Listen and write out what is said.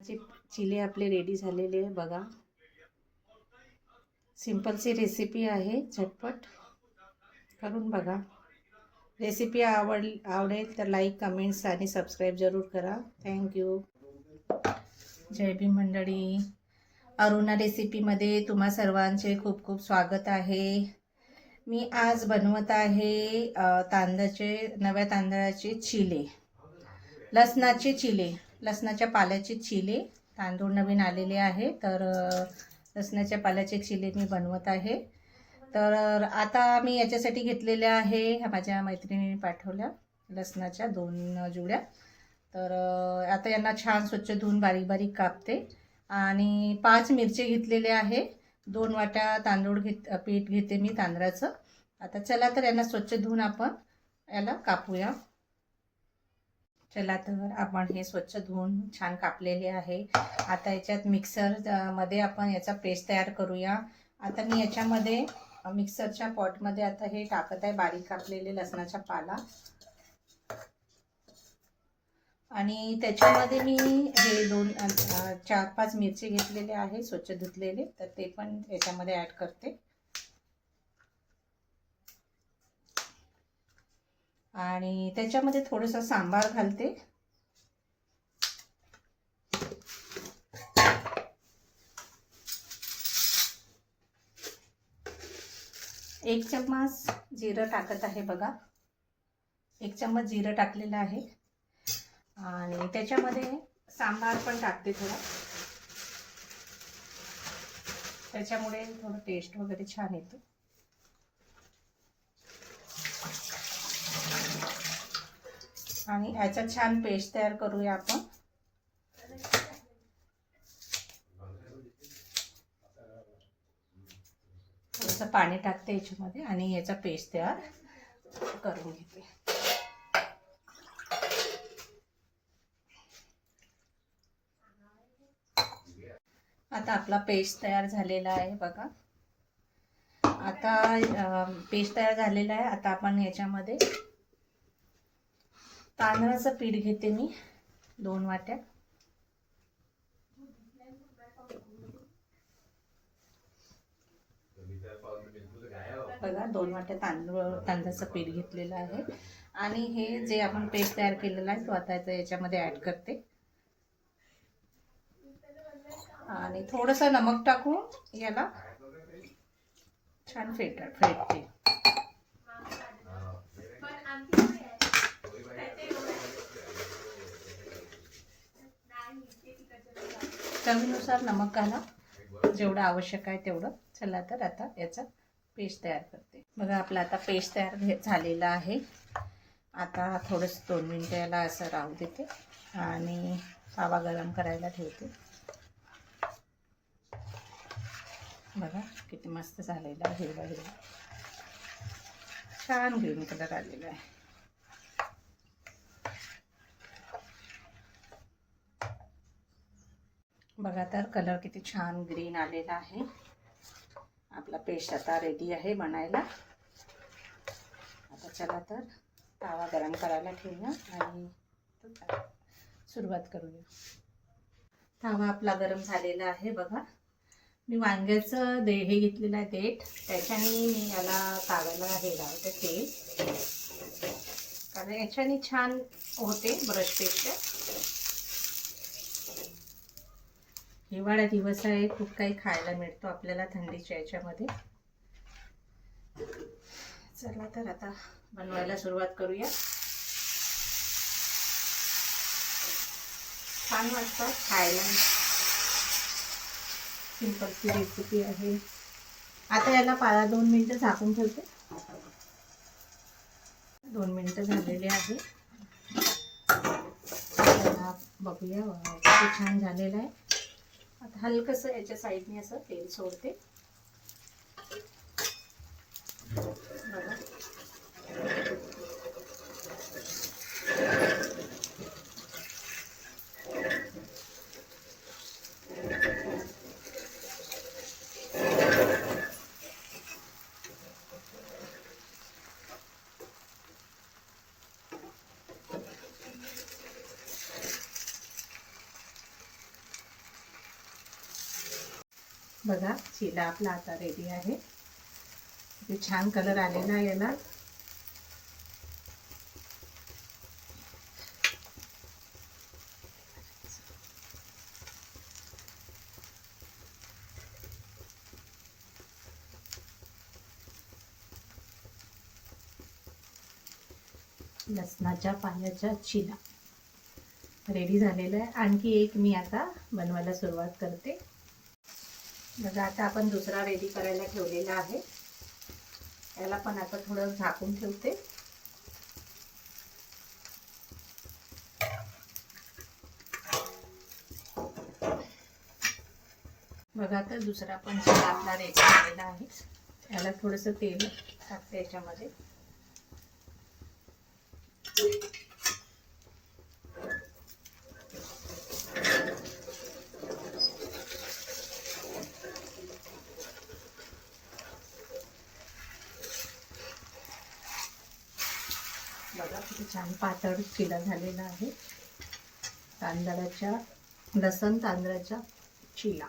चिले आपले रेडी झालेले आहे बघा. सिंपलची रेसिपी आहे, झटपट करून बघा. रेसिपी आवडेल तर लाईक, कमेंट्स आणि सबस्क्राईब जरूर करा. थँक्यू. जय भीम मंडळी. अरुणा रेसिपीमध्ये तुम्हा सर्वांचे खूप खूप स्वागत आहे. मी आज बनवत आहे नव्या तांदळाचे चिले, लसणाचे चिले, लसणाच्या पाल्याचे चिले. तांदूळ नवीन आलेले आहे तर लसणाच्या पाल्याचे चिले मी बनवत आहे. तर आता मी याच्यासाठी घेतलेल्या आहे, माझ्या मैत्रिणीने पाठवल्या, लसणाच्या 2 जुड्या. तर आता यांना छान स्वच्छ धुवून बारीक बारीक कापते. आणि 5 मिरचे घेतलेले आहे. 2 वाट्या पीठ घेते मी तांदळाचं. आता चला तर यांना स्वच्छ धुवून आपण याला कापूया. चला तर आपण हे स्वच्छ धुवून छान कापलेले आहे. आता याच्यात मध्ये आपण याचा पेस्ट तयार करूया. आता मी याच्यामध्ये मिक्सरच्या पॉटमध्ये आता हे टाकत आहे बारीक कापलेले लसणाचा पाला. आणि त्याच्यामध्ये मी हे 4-5 मिरची घेतलेले आहे स्वच्छ धुतलेले, तर ते पण याच्यामध्ये ॲड करते. आणि त्याच्यामध्ये थोडंसं सांबार घालते. एक चम्मच जिरं टाकत आहे बघा. 1 चम्मच जिरं टाकलेलं आहे. आणि त्याच्यामध्ये सांबार पण टाकते थोडा, त्याच्यामुळे थोडं टेस्ट वगैरे छान येतो. आणि याचा छान पेस्ट तयार करूया आपण. थोडंसं पाणी टाकते याच्यामध्ये आणि याचा पेस्ट तयार करून घेते. आता आपला पेस्ट तयार झालेला आहे बघा. आता पेस्ट तयार झालेला आहे. आता आपण याच्यामध्ये तांदळाचं पीठ घेते मी 2 वाट्या. बघा 2 वाट्या तांदळाचं पीठ घेतलेलं आहे. आणि हे जे आपण पेस्ट तयार केलेला आहे तो आता याच्यामध्ये ॲड करते. आणि थोडंसं नमक टाकून याला छान फेटते. चवीनुसार नमक घाला, जेवढं आवश्यक आहे तेवढं. चला तर आता याचा पेस्ट तयार करते. बघा आपला आता पेस्ट तयार झालेला आहे. आता थोडंसं 2 मिनिटं याला असं राहू देते आणि तवा गरम करायला ठेवते. बघा किती मस्त झालेला आहे, हिरवा हिरवा छान ग्रीन कलर आलेला आहे. बघा तर कलर किती छान ग्रीन आलेला आहे. आपला पेस्ट आता रेडी आहे बनायला. आता चला तर तवा गरम करायला ठेवूया आणि सुरुवात करूया. तवा आपला गरम झालेला आहे बघा. मी वांग्याचं हे घेतलेलं आहे देठ, त्याच्याने मी याला तव्याला हे लावते तेल, कारण याच्याने छान होते ब्रशपेक्षा. हिवाळा दिवस आहे, खूप काही खायला मिळतो आपल्याला थंडीच्या याच्यामध्ये. चला तर आता बनवायला सुरुवात करूया. छान वाटतं खायला, सिंपलची रेसिपी आहे. आता याला 2 मिनिटं झाकून ठेवते. 2 मिनिटं झालेले आहे. बघूया किती छान झालेलं आहे. आता हलकंसं याच्या साईडने असं तेल सोडते बघा. बघा चिला आपला आता रेडी आहे. किती छान कलर आलेला आहे याला. लसणाच्या पाल्याचा चिला रेडी झालेला आहे. आणखी एक मी आता बनवायला सुरुवात करते. बघा आता आपण दुसरा रेडी करायला ठेवलेला आहे. याला पण आता थोडं झाकून ठेवते. बघा आता दुसरा पण चिला आपला रेडी झालेला आहे. याला थोडंसं तेल टाकते याच्यामध्ये. बघा किती छान पातळ चिला झालेला आहे. लसण तांदळाचा चिला.